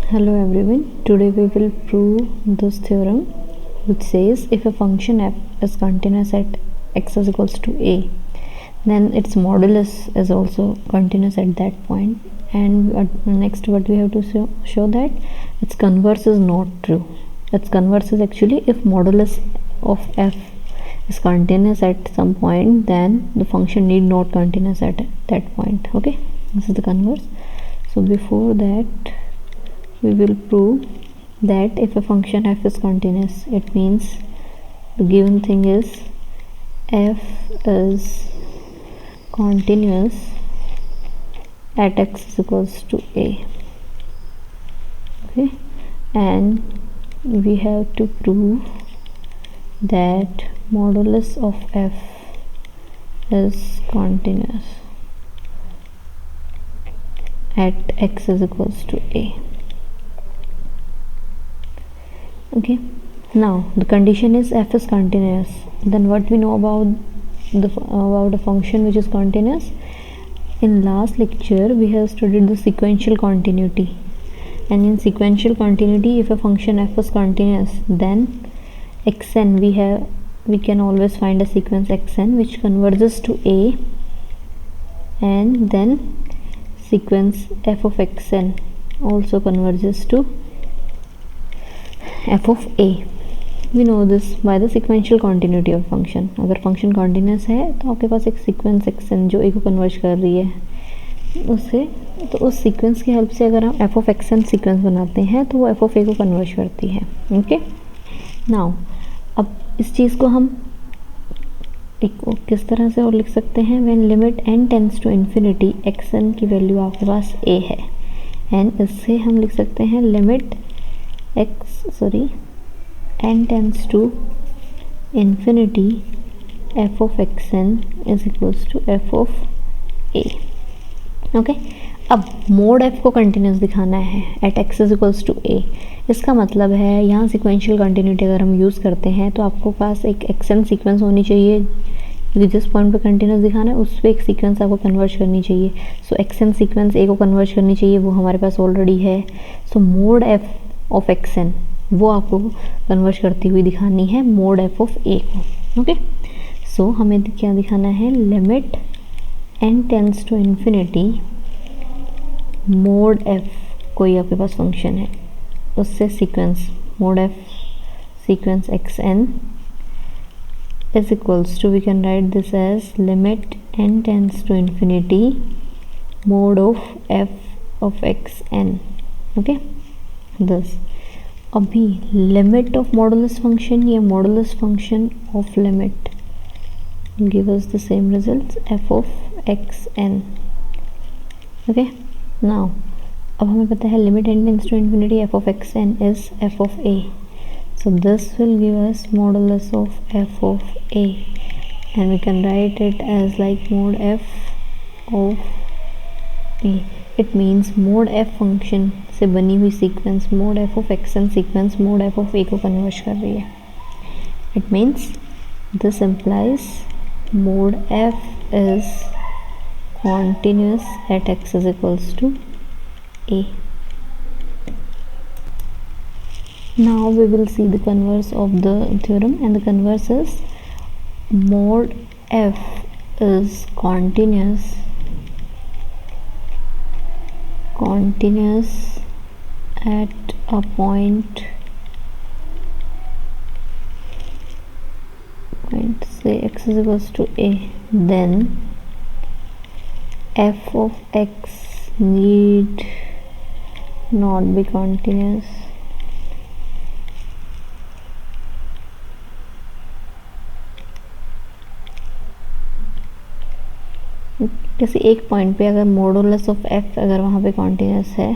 Hello everyone, today we will prove this theorem which says if a function f is continuous at x is equals to a, then its modulus is also continuous at that point, and next what we have to show that its converse is not true. Its converse is actually if modulus of f is continuous at some point, then the function need not continuous at that point. Okay, this is the converse. So before that we will prove that if a function f is continuous, it means the given thing is f is continuous at x is equals to a. Okay, and we have to prove that modulus of f is continuous at x is equals to a. Okay, now the condition is f is continuous. Then what we know about a function which is continuous? In last lecture we have studied the sequential continuity, and in sequential continuity if a function f is continuous, then xn we can always find a sequence xn which converges to a, and then sequence f of xn also converges to f of a. We know this by the sequential continuity of function. अगर function continuous है तो आपके पास एक sequence action जो ए को converge कर रही है उससे, तो उस सीक्वेंस की हेल्प से अगर हम एफ ऑफ एक्सन सीक्वेंस बनाते हैं तो वो एफ ऑफ ए को कन्वर्ज करती है. ओके, नाउ अब इस चीज़ को हम एक किस तरह से और लिख सकते हैं? When limit n tends to infinity x n की वैल्यू आपके पास a है, एंड इससे हम लिख सकते हैं limit n tends to infinity f of xn is equals to f of a. Okay, अब मोड f को कंटिन्यूस दिखाना है at x is equals to a. इसका मतलब है यहाँ सिक्वेंशियल कंटिन्यूटी अगर हम यूज़ करते हैं तो आपको पास एक xn सीक्वेंस होनी चाहिए, क्योंकि जिस पॉइंट पे कंटिन्यूस दिखाना है उस पर एक सीक्वेंस आपको कन्वर्ज करनी चाहिए. सो xn सीक्वेंस a को कन्वर्ज करनी चाहिए, वो हमारे पास ऑलरेडी है. So mod f of xn वो आपको कन्वर्ज करती हुई दिखानी है मोड f ऑफ a को. ओके, सो हमें क्या दिखाना है? Limit n tends to infinity mod f कोई आपके पास फंक्शन है, उससे sequence mod f sequence xn is equals to, we can write this as limit n tends to infinity mode of f of xn. okay, this अभी limit of modulus function या modulus function of limit give us the same results f of xn. Okay, now अब हमें पता है limit n tends to infinity f of xn is f of a. So this will give us modulus of f of a, and we can write it as like mod f of a. It means mod f function से बनी हुई sequence mod f of xn sequence mod f of a को converge कर रही है. It means this implies mod f is continuous at x is equals to a. Now we will see the converse of the theorem, and the converse is mod f is continuous at a point say x is equals to a, then f of x need not be continuous जैसे एक point पे अगर modulus of f अगर वहाँ पे continuous है,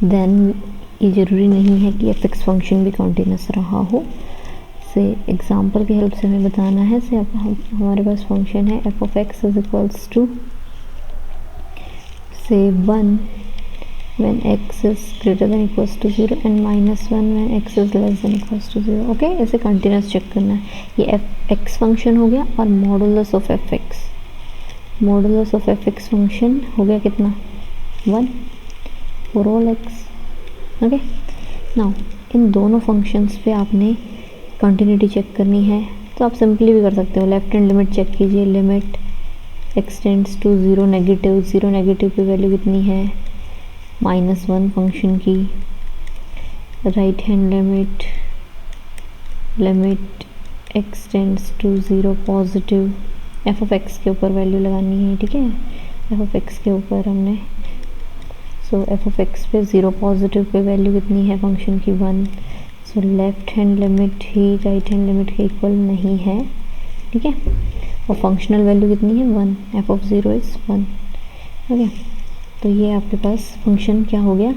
then ये ज़रूरी नहीं है कि f(x) फंक्शन भी कॉन्टिन्यूस रहा हो. से एग्जांपल की हेल्प से हमें बताना है. से अब हमारे पास फंक्शन है f of x is equals to से 1 when x is greater than equals to 0 and minus 1 when x is less than equals to 0. Okay, ऐसे कंटिन्यूस चेक करना है. ये f(x) फंक्शन हो गया और modulus of f(x), modulus of f(x) function हो गया कितना? 1 for all x. Okay. Now in दोनों फंक्शंस पे आपने कंटिन्यूटी चेक करनी है, तो आप सिंपली भी कर सकते हो। लेफ्ट हैंड लिमिट चेक कीजिए, limit extends to zero negative, zero negative पे वैल्यू कितनी है -1 फंक्शन की। Right hand limit, limit extends to zero positive, f of x के ऊपर वैल्यू लगानी है, ठीक है। एफ ऑफ एक्स के ऊपर हमने, सो एफ ऑफ एक्स पे ज़ीरो पॉजिटिव पे वैल्यू कितनी है फंक्शन की 1। सो लेफ्ट हैंड लिमिट ही राइट हैंड लिमिट के इक्वल नहीं है, ठीक है। और फंक्शनल वैल्यू कितनी है 1, f of zero is 1, okay. तो ये आपके पास फंक्शन क्या हो गया,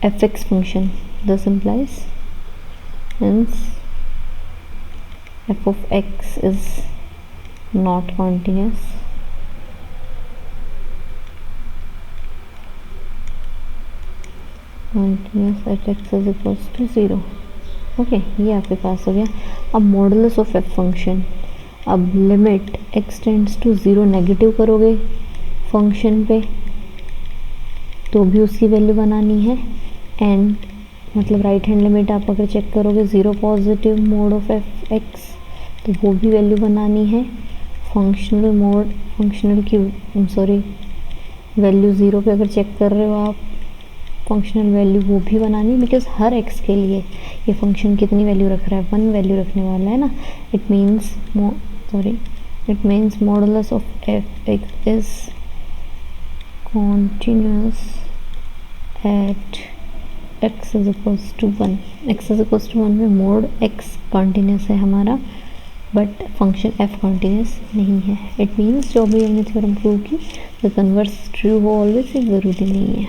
f x function. This implies means f of x is not continuous, continuous at x is equals to zero, okay. ये आपके पास हो गया। अब मॉडुलस ऑफ एफ फंक्शन, अब limit extends to zero negative करोगे फंक्शन पे तो भी उसकी वैल्यू बनानी है, एंड मतलब राइट हैंड लिमिट आप अगर चेक करोगे zero positive mode of F x तो वो भी वैल्यू बनानी है। फंक्शनल मोड, फंक्शनल की सॉरी वैल्यू ज़ीरो पे अगर चेक कर रहे हो आप, फंक्शनल वैल्यू वो भी बनानी है, बिकॉज हर एक्स के लिए ये फंक्शन कितनी वैल्यू रख रहा है, 1 वैल्यू रखने वाला है ना। It means modulus of F x is continuous at x is equals to 1। x is equals to 1 में मोड x कॉन्टीन्यूस है हमारा, बट फंक्शन f कॉन्टीन्यूस नहीं है। इट मीन्स जो भी हमने थ्योरम प्रूव की, द कन्वर्स ट्रू हो ऑलवेज, ये ज़रूरी नहीं है।